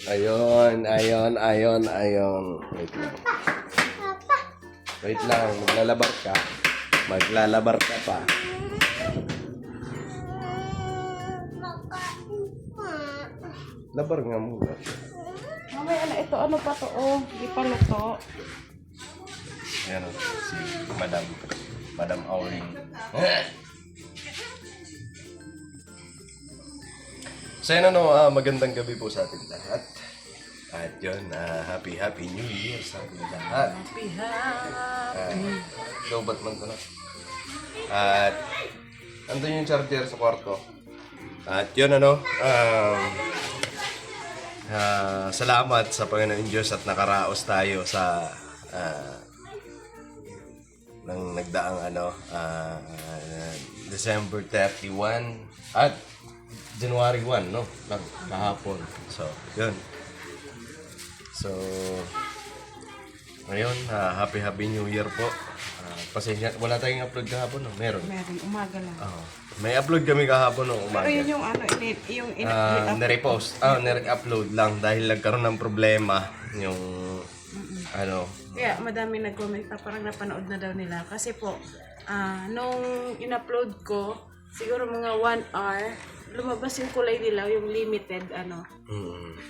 Ayun. Wait lang. Wait lang, maglalabar ka pa. Labar nga muna. Mamaya na ito, ano pa to? Oh, di pa luto. Ayan o, si Madam Auling. So yun magandang gabi po sa ating lahat. At yun, happy New Year sa ating lahat. Lobat man ko na. At andun yung charger sa kwarto. At yun salamat sa Panginoon Diyos at nakaraos tayo sa ng nagdaang December 31 at January 1, no? Kahapon. So, yun. So, ngayon, happy New Year po. Pasensya, wala tayong upload kahapon, no? Meron. Meron, umaga lang. May upload kami kahapon, no? Umaga. Pero yun yung ano, Nare-post. Nare-upload lang dahil nagkaroon ng problema yung Kaya madami nag-comment na parang napanood na daw nila. Kasi po, nung in-upload ko, siguro mga 1 hour, lumabas yung kulay nila, yung limited,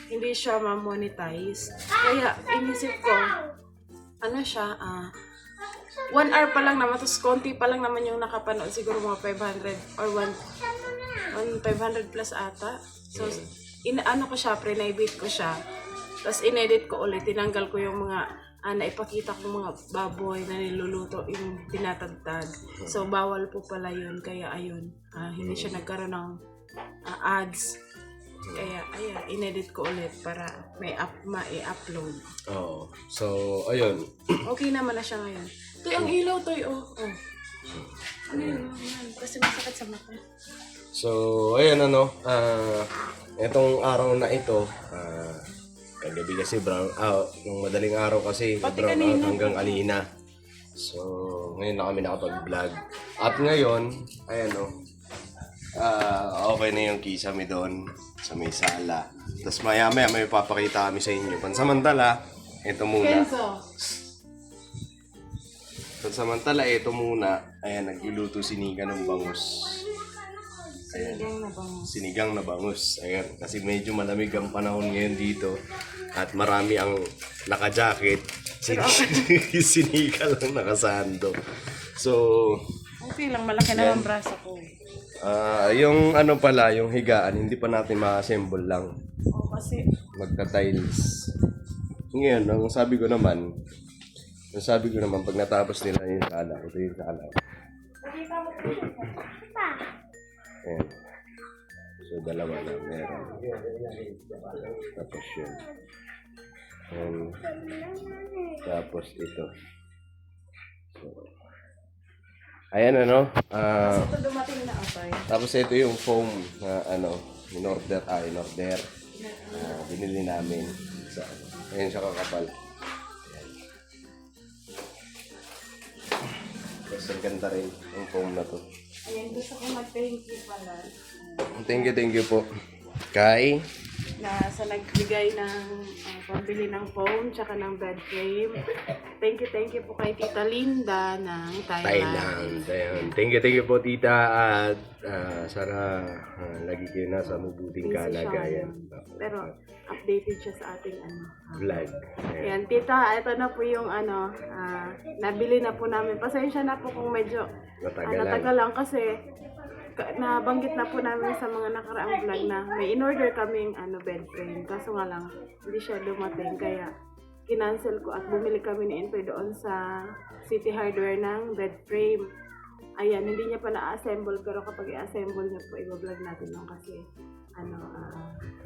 hindi siya ma-monetize. Kaya inisip ko, 1 hour pa lang naman, tapos konti pa lang naman yung nakapanood, siguro mga 500 or 500 plus ata. So, ko siya, pre-nabit ko siya. Tapos inedit ko ulit, tinanggal ko yung mga naipakita ko mga baboy na niluluto, yung tinatagtag. So, bawal po pala yun. Kaya ayun, hindi siya nagkaroon ng ads. Kaya ayan, inedit ko ulit para ma-i-upload. Oo. So, ayun. Okay naman na siya ngayon. Toy, ang ilaw, Toy, oh. Ano yun? Kasi masakit sa mata. So, ayun itong araw na ito, kagabi kasi brown out, yung madaling araw kasi Pati brown kanina. out hanggang alina. So, ngayon na kami nakapag-vlog. At ngayon, okay na yung kisame doon sa may sala. Tapos maya-maya may papakita kami sa inyo. Pansamantala, ito muna. Pansamantala, ito muna. Ayan, nagluluto si Nika ng bangus. Ayan. Sinigang na bangus. Ayan, kasi medyo malamig ang panahon ngayon dito. At marami ang naka-jacket. Sinika lang nakasando. So, Okay lang, malaki na ang braso ko. yung yung higaan, hindi pa natin ma-assemble lang. Kasi Magka-tiles. Ngayon, ang sabi ko naman, pag natapos nila yung sala, ito yung sala. Ayan. So, dalawa na meron. Tapos yun. And, tapos ito. So, ayan ito dumating na atay. tapos ito yung foam na in order. Binili namin sa ayan siya kakapal. Ayan. Tapos ang ganda rin yung foam na to. Ayan, gusto ko mag-thank you pala. Thank you po. Kay? Sa nagbigay ng pambili ng foam tsaka ng bed frame. Thank you po kay Tita Linda ng Thailand. Ayan. Thank you po, tita. At sana lagi kayo nasa mabuting Busy siya kalagayan. ngayon. Pero updated siya sa ating Vlog. Ayan. Ayan, tita, ito na po yung nabili na po namin. Pasensya na po kung medyo natagal lang kasi nabanggit na po namin sa mga nakaraang vlog na may in-order kaming bed frame. Kaso nga lang, hindi siya dumating. Kaya kinancel ko at bumili kami ni Intoy doon sa City Hardware ng bed frame. Ayan, hindi niya pa na-assemble pero kapag i-assemble niya po, i-vlog natin lang kasi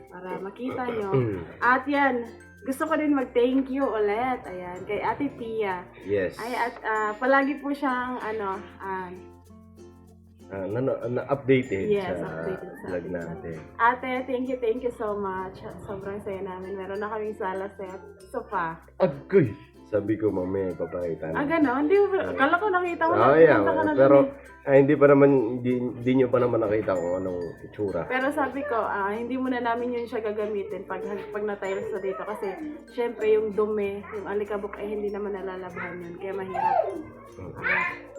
para makita nyo. At yan, gusto ko din mag-thank you ulit. Ayan, kay Ate Pia. Yes. Ay, at palagi po siyang Na-updated yes, sa updated sa vlog ating natin. Ate, thank you so much. Sobrang saya namin. Meron na kaming sala set, sofa. Agoy! Sabi ko mamaya ipapakita na. Gano'n? Hindi mo, kala ko nakita mo na. Yeah. Punta ka na Pero lang eh. hindi pa naman, hindi nyo pa naman nakita kung anong itsura. Pero sabi ko, hindi muna namin yun siya gagamitin pag na-tiles na dito. Kasi, syempre, yung dumi, yung alikabok, hindi naman nalalabhan yun. Kaya mahirap.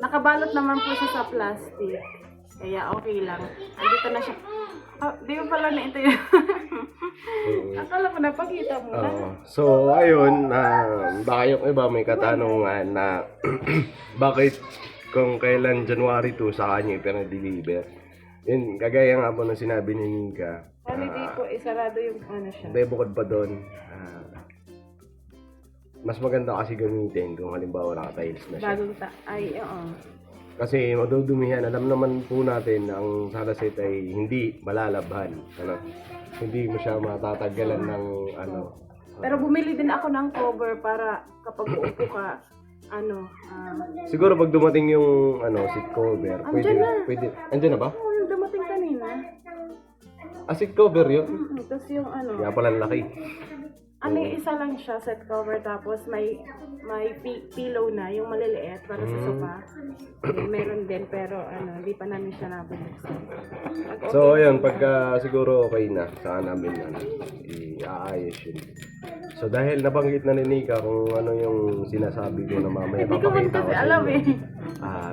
Nakabalot naman po siya sa plastic. Kaya okay lang. Andito na siya. Di mo pala na-ito yun. Akala ko napakita mo na. So, ayun, baka yung iba may katanungan na bakit kung kailan January 2 sa kanya ipinadeliver. Yun, kagaya nga po ng sinabi ni Nika. Hindi po, isarado yung ano siya. Hindi, bukod pa doon, mas maganda kasi gamitin kung halimbawa naka-tiles na siya. Bagong oo. Kasi madudumihan, alam naman po natin na ang salasit ay hindi malalabhan. Ano? Hindi mo siya matatagalan ng ano. Pero bumili din ako ng cover para kapag uupo ka, siguro pag dumating yung seat cover, pwede. Andyan na ba? Oo, yung dumating kanina. Seat cover yun? Tapos yung Kaya pala laki. isa lang siya, set cover, tapos may pillow na, yung maliliit para sa sofa. Meron din, pero hindi pa namin siya nabubuksan. So, ayun, pagka siguro okay na, saka namin i-aayos yun. So, dahil nabanggit na ni Nika kung ano yung sinasabi ko na mamaya, Hindi ko man kasi alam eh.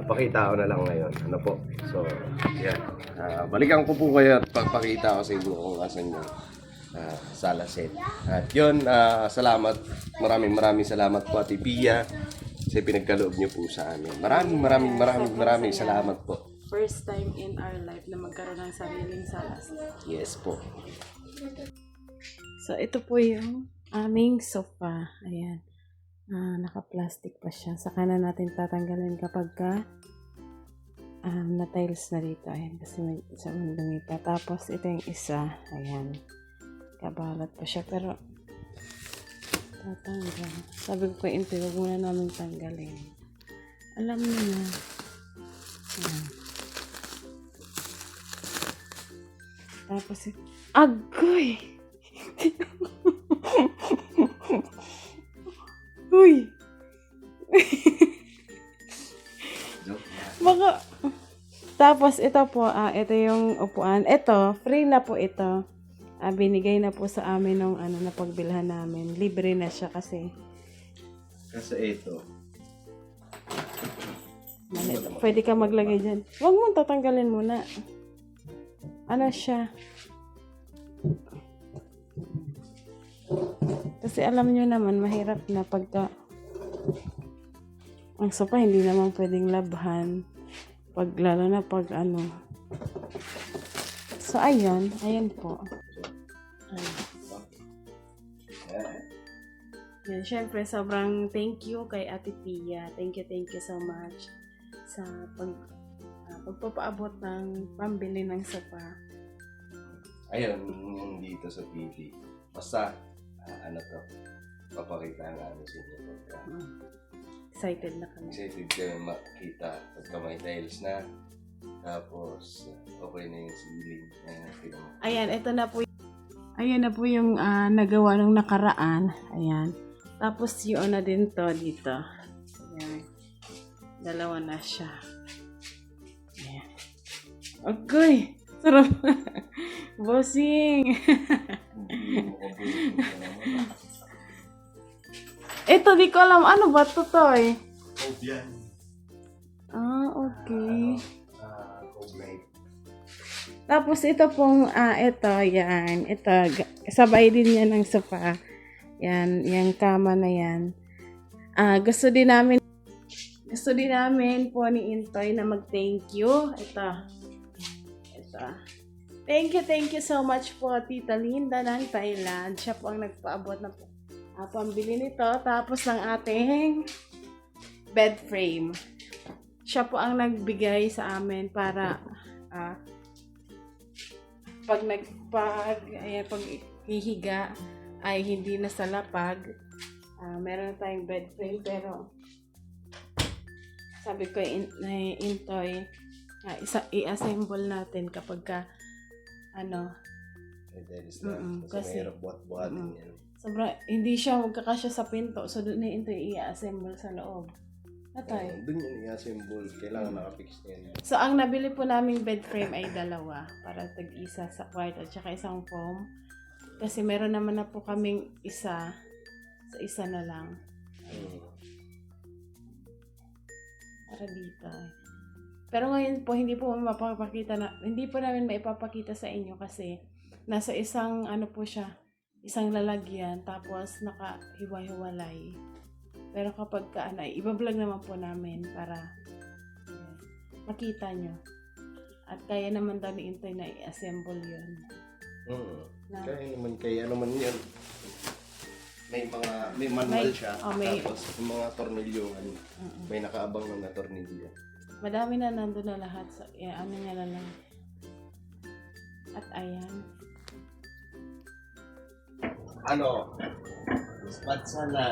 Pakita ko na lang ngayon. Ano po? So, yan. Balikan ko po kayo at pagpakita ko sa inyo kung asan yung sala set. At yun, salamat. Maraming salamat po Ate Pia sa pinagkaloob niyo po sa amin. Maraming salamat po. First time in our life na magkaroon ng sariling salas. Yes po. So, ito po yung aming sofa. Ayan. Naka-plastic pa siya. Saka na natin tatanggalin kapag na-tiles na dito. Ayan. Kasi may isang dumi pa. Tapos, ito yung isa. Ayan. Kabalat pa siya. Pero, tatanggal. Sabi ko kay Inti, huwag muna namin tanggalin. Alam niyo na. Ayan. Tapos, agoy! Uy! Baka... Tapos, ito po, ito yung upuan. Ito, free na po ito. Binigay na po sa amin nung napagbilhan namin. Libre na siya kasi. Kasi ito. Pwede ka maglagay dyan. Huwag mo tatanggalin muna. Ano siya? Kasi alam nyo naman, mahirap na pagka ang sopa hindi naman pwedeng labhan. Lalo na pag So, ayan po. Yan, syempre, sobrang thank you kay Ate Pia. Thank you so much sa pagpapaabot ng pambili ng sopa. Ayun, dito sa TV. Basta, papakita nga sa inyo. Excited na kami. Excited kayo makita pagka may tiles na. Tapos, okay na yung ceiling. Ayan, ito na po. Ayan na po yung nagawa nung nakaraan. Ayan. Tapos yun na din to dito. Ayan. Dalawa na siya. Ayan. Okay. Sarap. Bossing. Ito, di ko alam. Ano ba ito, Toy? Yan. Okay. Tapos ito pong, ito, yan. Ito, sabay din yan ng sofa. Yan, yung kama na yan. Gusto din namin po ni Intoy na mag-thank you. Ito. Thank you so much po, Tita Linda ng Thailand. Siya po ang nagpaabot na pambili nito. Tapos ng ating bed frame. Siya po ang nagbigay sa amin para pag hihiga ay hindi na sa lapag. Meron tayong bed frame, pero sabi ko Intoy, i-assemble natin kapag kasi mahirap buhat-buhatin yan. hindi siya magkakasya sa pinto. So, doon na ito i-assemble sa loob. Natay. Doon yun i-assemble. Kailangan nakafix na yan. So, ang nabili po naming bed frame ay 2 para tag-isa sa kwarto at saka isang foam. Kasi meron naman na po kaming isa. Sa isa na lang. Para dito. Pero ngayon po, hindi po namin maipapakita sa inyo kasi nasa isang po siya, isang lalagyan tapos nakahiwa-hiwalay. Pero kapag ibablog naman po namin para makita nyo. At kaya naman daw ni Intoy na i-assemble yun. Kaya naman, ano man yan. May manual siya. Tapos yung mga tornilyo, may nakaabang na tornilyo. Madami na nandun na lahat. So, ano niya na lang. At ayan. Spatsa na.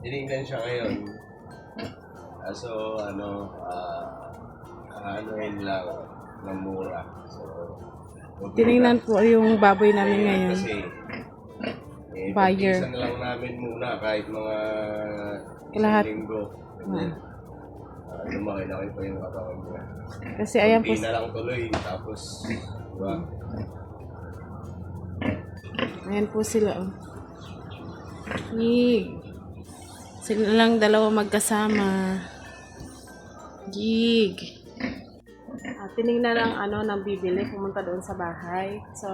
Tinignan siya ngayon. So, anoin lang ng mura. So, tinignan po yung baboy namin ngayon. Kasi, buyer. Pagkisan na lang namin muna kahit mga Lahat. isang linggo. Lumaki-laki pa yung katawan niya. Kasi ayan po. Hindi na lang tuloy. Tapos, diba? Ayan po sila. Sila lang dalawa magkasama. Gig. Tinignan ng bibili, pumunta doon sa bahay. So,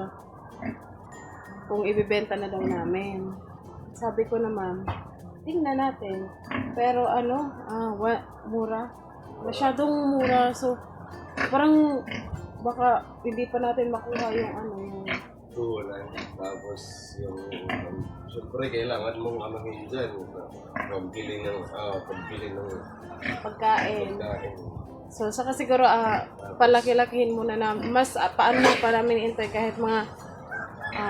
kung ibibenta na daw namin. Sabi ko naman, tingnan natin. Pero mura. Masyadong mura. So, parang baka hindi pa natin makuha yung Tulan. Tapos, syempre, kailangan mong anuhin dyan. Pagbili ng pagkain. So, saka siguro, palaki-lakihin muna na, mas paano pa namin intay kahit mga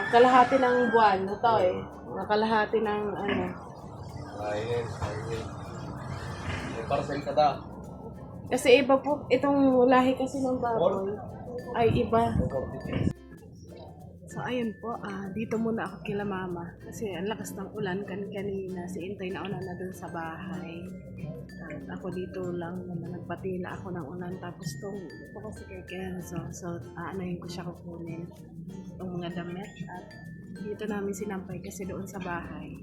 kalahati ng buwan. Ito mga kalahati ng Ayun. May parcel ka ta. Kasi iba po, itong lahi kasi ng baboy ay iba. So, ayun po, dito muna ako kila mama. Kasi ang lakas ng ulan kanina. Si Intay nauna na dun sa bahay. At ako dito lang naman, nagpatila ako ng ulan. Tapos ito kasi kay Kenzo. So, aanahin ko siya kukunin. Itong mga damit. At dito namin sinampay kasi doon sa bahay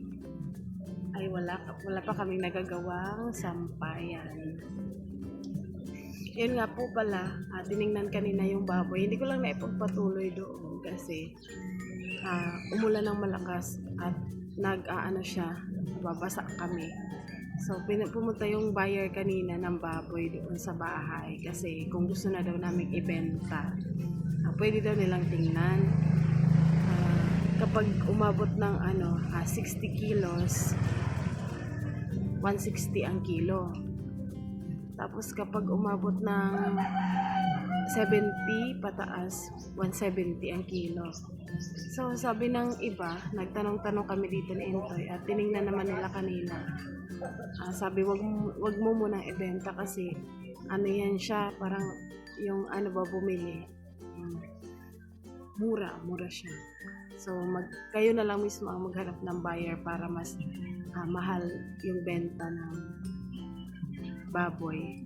ay wala pa kaming nagagawang sampayan. Yun nga po pala, tinignan kanina yung baboy. Hindi ko lang naipagpatuloy doon kasi umulan ng malakas at babasa kami. So, pumunta yung buyer kanina ng baboy doon sa bahay kasi kung gusto na daw namin ibenta, pwede daw nilang tingnan. Kapag umabot ng 60 kilos, 160 ang kilo. Tapos kapag umabot ng 70 pataas, 170 ang kilo. So sabi ng iba, nagtanong-tanong kami dito ni Intoy at tiningnan naman nila kanina. Sabi wag mo munang ibenta kasi yan siya, parang yung bumili. Mura siya. So kayo na lang mismo ang maghanap ng buyer para mas mahal yung benta ng baboy.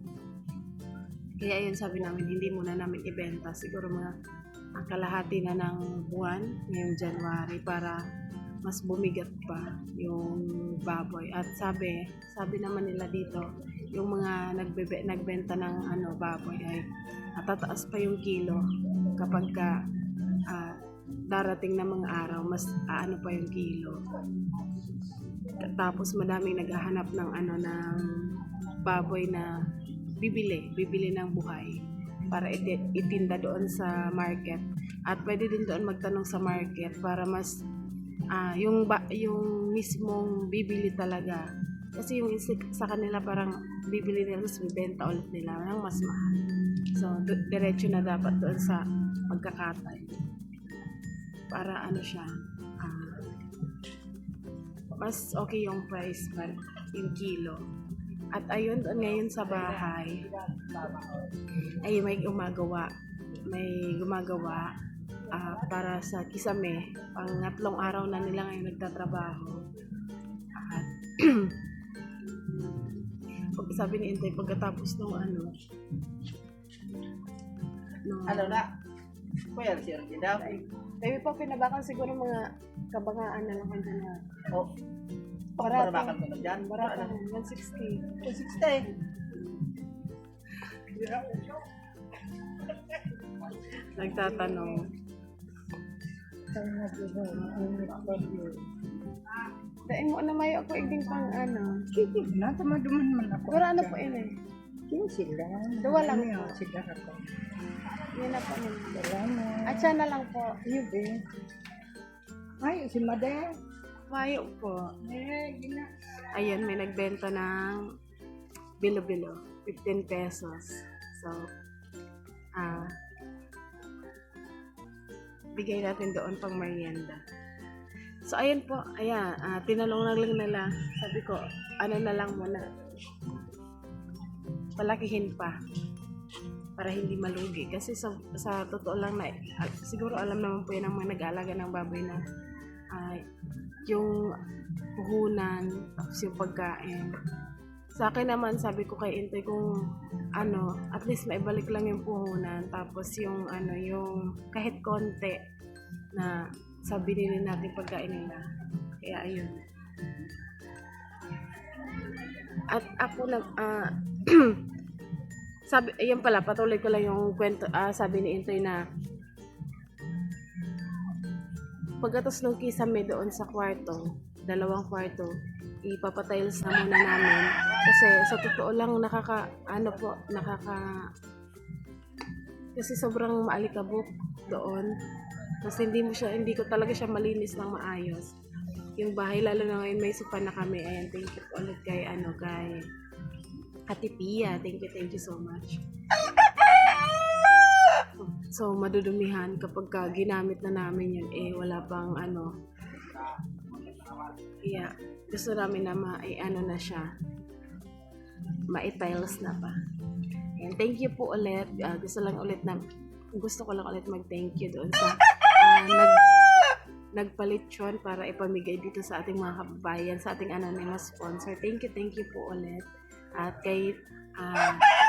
Kaya yun sabi namin, hindi muna namin ibenta. Siguro mga kalahati na ng buwan ngayong January para mas bumigat pa yung baboy. At sabi naman nila dito, yung mga nagbenta ng baboy ay tataas pa yung kilo kapag darating na mga araw, mas pa yung kilo. Tapos madaming naghahanap ng ng baboy na bibili ng buhay para itinda doon sa market. At pwede din doon magtanong sa market para mas yung mismong bibili talaga. Kasi yung sa kanila parang bibili nila tapos bibenta ulit nila ng mas mahal. So diretso na dapat doon sa pagkakatay. Para siya mas okay yung price per yung kilo. At ayun, ngayon sa bahay ay may gumagawa para sa Kisame. Pangatlong araw na nila ngayon nagtatrabaho. At sabi ni Intay pagkatapos nung Ano na? Kuya, siya rin daw. Baby po, pinabakan siguro mga kabangaan na lang kung dyan na. Oh. Barata. Parabakan mo na dyan. Barata, 160. 260. Nagtatanong. Daing mo na mayo ako igding pang Kikig na, tamaduman man ako. Wala na po ini. Kini sila. Duwa lang Ano po. sila ako. Yun na po nila. Salamat. At siya na lang po. Iyo, be. Ay, si Made. Mayo po. Ayun, may nagbenta ng bilo-bilo. 15 pesos. So, bigay natin doon pang merienda. So, ayun po. Ayan, tinanong na lang nila. Sabi ko, ano na lang muna. Palakihin pa. Para hindi malugi. Kasi sa totoo lang na, siguro alam naman po yun ang mga nag-aalaga ng baboy na yung puhunan, tapos yung pagkain. Sa akin naman, sabi ko kay Intay kung at least maibalik lang yung puhunan, tapos yung yung kahit konti na sa binili natin pagkain nila. Kaya ayun. At ako sabi, ayun pala, patuloy ko lang yung kwento, sabi ni Intay na pagkatapos ng Kisame doon sa kwarto, 2 kwarto, ipapatiles na muna namin. Kasi sa totoo lang kasi sobrang maalikabok doon. Kasi hindi ko talaga siya malinis ng maayos. Yung bahay, lalo na ngayon may sofa na kami. Ayan, thank you po ulit kay Ate Pia. Thank you so much. So, madudumihan kapag ginamit na namin yun, wala pang kaya gusto namin na na siya, ma-tiles na pa. And thank you po ulit. Gusto ko lang ulit mag-thank you doon sa nagpalitsyon para ipamigay dito sa ating mga kababayan, sa ating anonymous sponsor. Thank you po ulit. At kay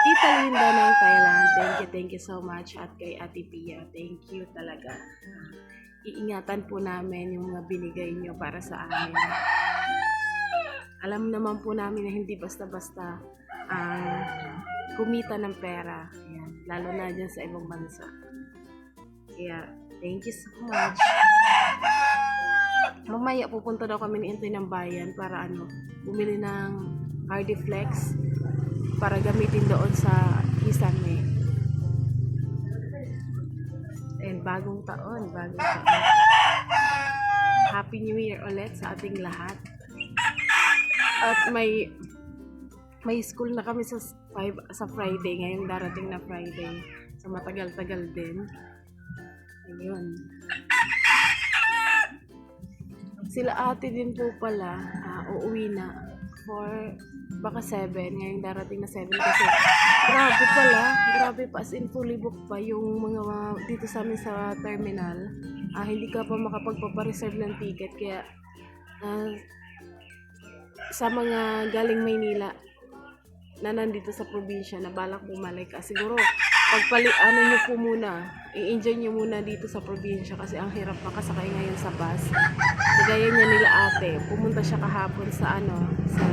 Tita Linda ng Thailand, thank you so much. At kay Ate Pia, thank you talaga. Iingatan po namin yung mga binigay nyo para sa amin. Alam naman po namin na hindi basta-basta kumita ng pera. Ayan, lalo na dyan sa ibang bansa. Kaya, thank you so much. Mamaya pupunta daw kami ni Intay ng bayan para bumili ng Hardiflex para gamitin doon sa Kisame. And bagong taon. Happy New Year ulit sa ating lahat. At may school na kami sa Friday, ngayong darating na Friday. So matagal-tagal din. Ayun. Sila ate din po pala, uuwi na for baka 7, ngayong darating na 7 kasi grabe pa, as in fully booked pa yung mga dito sa amin sa terminal. Hindi ka pa makapagpapareserve ng ticket, kaya sa mga galing Maynila na nandito sa probinsya na balak bumalik, siguro nyo po muna, i-enjoy nyo muna dito sa probinsya kasi ang hirap makasakay ngayon sa bus. Kagaya niya nila ate, pumunta siya kahapon sa sa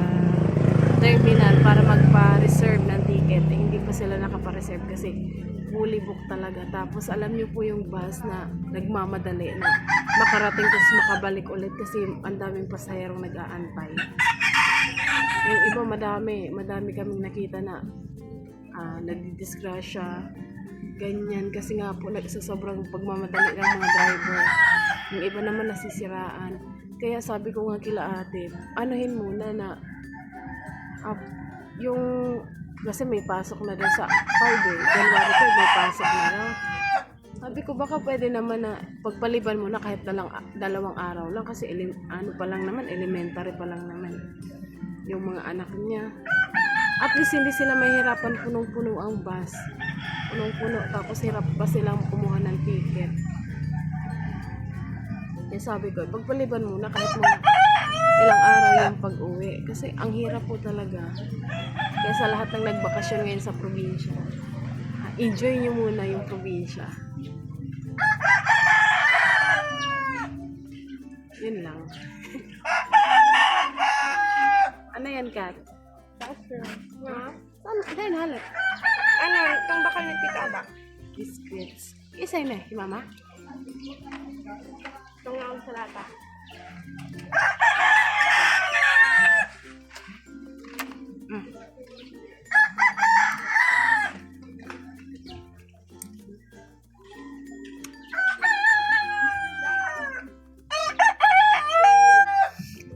terminal para magpa-reserve ng ticket. Hindi pa sila nakapareserve kasi fully booked talaga. Tapos alam niyo po yung bus na nagmamadali na makarating tapos makabalik ulit kasi ang daming pasahero nag-aantay. Yung iba madami kaming nakita na nagdidisgrasya, ganyan, kasi nga po sa sobrang pagmamadali ng mga driver. Yung iba naman nasisiraan. Kaya sabi ko nga kila ate, anuhin muna na kasi may pasok na doon sa Friday, January 3, may pasok na lang. Sabi ko baka pwede naman na pagpaliban mo na kahit 2 araw lang kasi pa lang naman, elementary pa lang naman yung mga anak niya. At least hindi sila mahirapan, punong-puno ang bus. Punong-puno, tapos hirap pa silang kumuha ng ticket. Kaya sabi ko, pagpaliban muna kahit mga ilang araw yung pag-uwi. Kasi ang hirap po talaga. Kaya sa lahat ng nagbakasyon ngayon sa probinsya, enjoy nyo muna yung probinsya. Yun lang. Ano yan, Kat? Ha? Saan halat? Ano, itong bakal ng tita ba? Biscuits. Isay na, si Mama? Itong nga sa lata.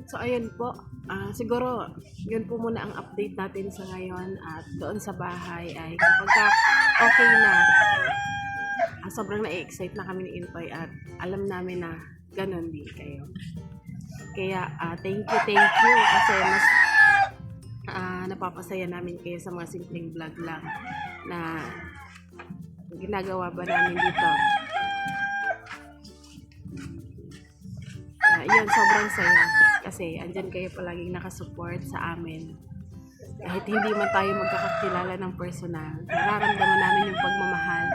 So, ayun po. Siguro, yun po muna ang update natin sa ngayon. At doon sa bahay ay kapag okay na, sobrang na-excite na kami ni Intoy at alam namin na ganun din kayo. Kaya, thank you kasi mas napapasaya namin kayo sa mga simpleng vlog lang na ginagawa ba namin dito. Yun, sobrang saya kasi andyan kayo palaging nakasupport sa amin. Kahit hindi man tayo magkakakilala ng personal, nararamdaman namin yung pagmamahal,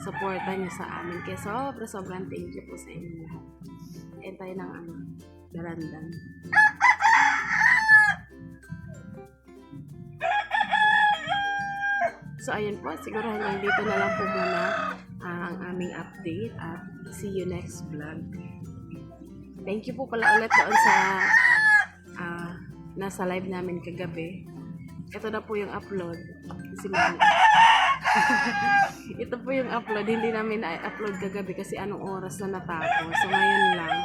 supportan niyo sa amin. Kaya sobrang thank you po sa inyo lahat. And tayo ng darandan. So ayun po, siguro hanggang dito na lang po muna ang aming update at see you next vlog. Thank you po pala ulit doon sa nasa live namin kagabi. Ito na po yung upload. Si Mami. Ito po yung upload. Hindi namin na-upload kagabi kasi anong oras na natapos. So ngayon lang.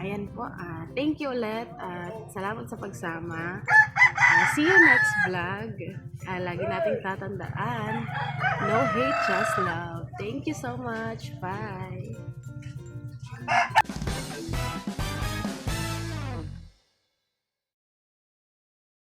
Ayan po. Thank you ulit at salamat sa pagsama. See you next vlog. Lagi nating tatandaan. No hate, just love. Thank you so much. Bye.